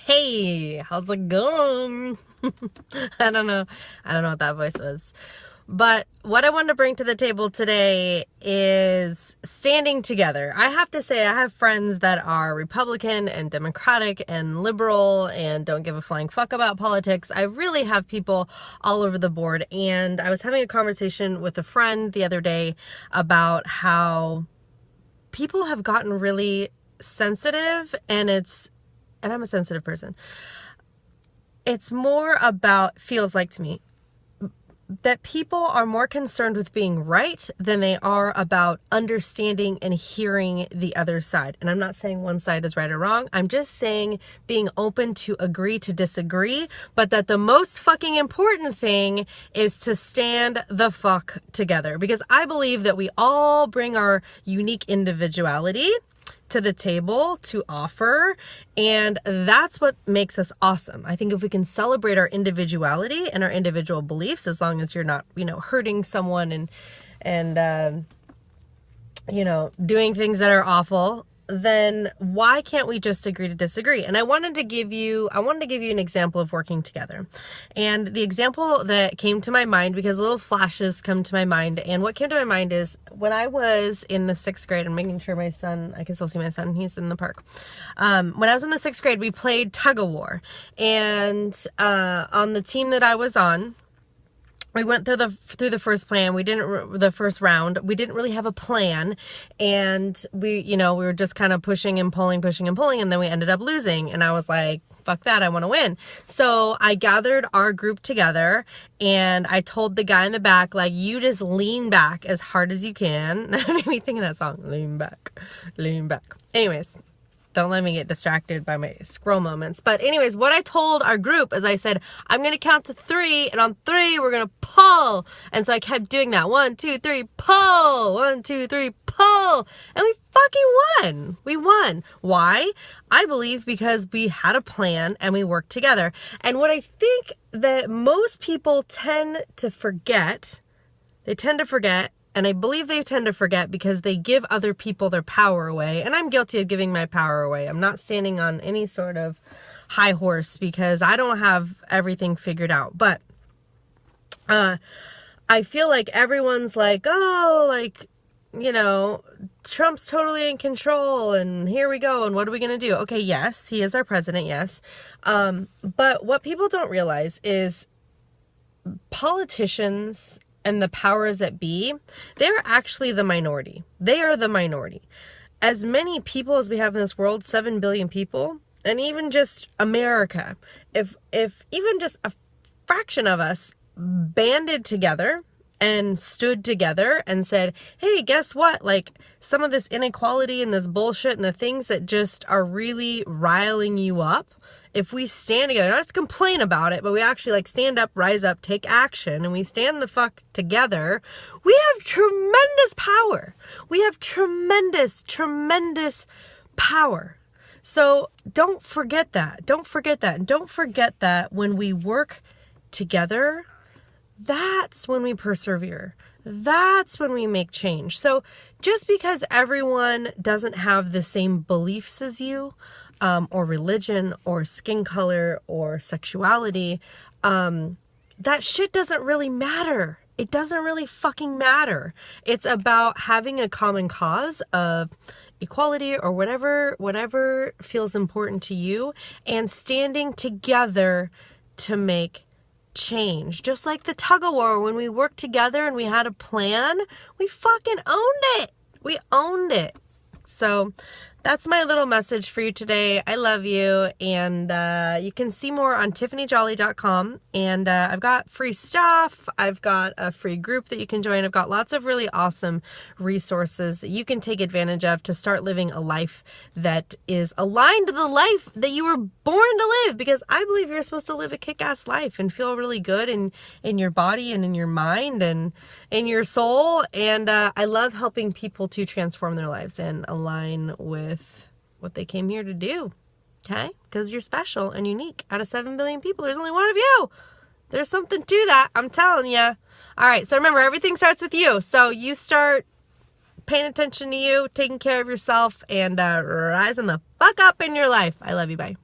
Hey, how's it going? I don't know. I don't know what that voice was. But what I want to bring to the table today is standing together. I have to say, I have friends that are Republican and Democratic and liberal and don't give a flying fuck about politics. I really have people all over the board. And I was having a conversation with a friend the other day about how people have gotten really sensitive, and I'm a sensitive person. It's more about, feels like to me, that people are more concerned with being right than they are about understanding and hearing the other side. And I'm not saying one side is right or wrong. I'm just saying being open to agree to disagree, but that the most fucking important thing is to stand the fuck together. Because I believe that we all bring our unique individuality to the table to offer, and that's what makes us awesome. I think if we can celebrate our individuality and our individual beliefs, as long as you're not, hurting someone and doing things that are awful, then why can't we just agree to disagree? And I wanted to give you an example of working together. And the example that came to my mind, because little flashes come to my mind, and what came to my mind is when I was in the 6th grade, I'm making sure my son, I can still see my son, he's in the park. When I was in the 6th grade, we played tug of war. And on the team that I was on, we went through the first first round. We didn't really have a plan, and we were just kind of pushing and pulling, and then we ended up losing. And I was like, fuck that, I want to win. So I gathered our group together, and I told the guy in the back, like, you just lean back as hard as you can. That made me think of that song, lean back, lean back. Anyways, don't let me get distracted by my scroll moments. But anyways, what I told our group is I said, I'm going to count to 3, and on 3, we're going to pull. And so I kept doing that. 1, 2, 3, pull. 1, 2, 3, pull. And we fucking won. We won. Why? I believe because we had a plan and we worked together. And what I think that most people tend to forget, and I believe they tend to forget because they give other people their power away. And I'm guilty of giving my power away. I'm not standing on any sort of high horse because I don't have everything figured out. But I feel like everyone's like, Trump's totally in control and here we go. And what are we going to do? Okay, yes, he is our president, yes. But what people don't realize is politicians and the powers that be, they're actually the minority. They are the minority. As many people as we have in this world, 7 billion people, and even just America, if even just a fraction of us banded together and stood together and said, hey, guess what? Like, some of this inequality and this bullshit and the things that just are really riling you up, if we stand together, not just complain about it, but we actually stand up, rise up, take action, and we stand the fuck together, we have tremendous power. We have tremendous, tremendous power. So don't forget that. Don't forget that. And don't forget that when we work together, that's when we persevere. That's when we make change. So just because everyone doesn't have the same beliefs as you, or religion, or skin color, or sexuality, that shit doesn't really matter. It doesn't really fucking matter. It's about having a common cause of equality or whatever feels important to you, and standing together to make change. Just like the tug of war, when we worked together and we had a plan, we fucking owned it. We owned it. So that's my little message for you today. I love you. And you can see more on TiffanyJolly.com. And I've got free stuff. I've got a free group that you can join. I've got lots of really awesome resources that you can take advantage of to start living a life that is aligned to the life that you were born to live. Because I believe you're supposed to live a kick-ass life and feel really good in your body and in your mind and in your soul. And I love helping people to transform their lives and align with what they came here to do. Okay? Because you're special and unique. Out of 7 billion people, there's only one of you. There's something to that. I'm telling you. All right. So remember, everything starts with you. So you start paying attention to you, taking care of yourself, and rising the fuck up in your life. I love you. Bye.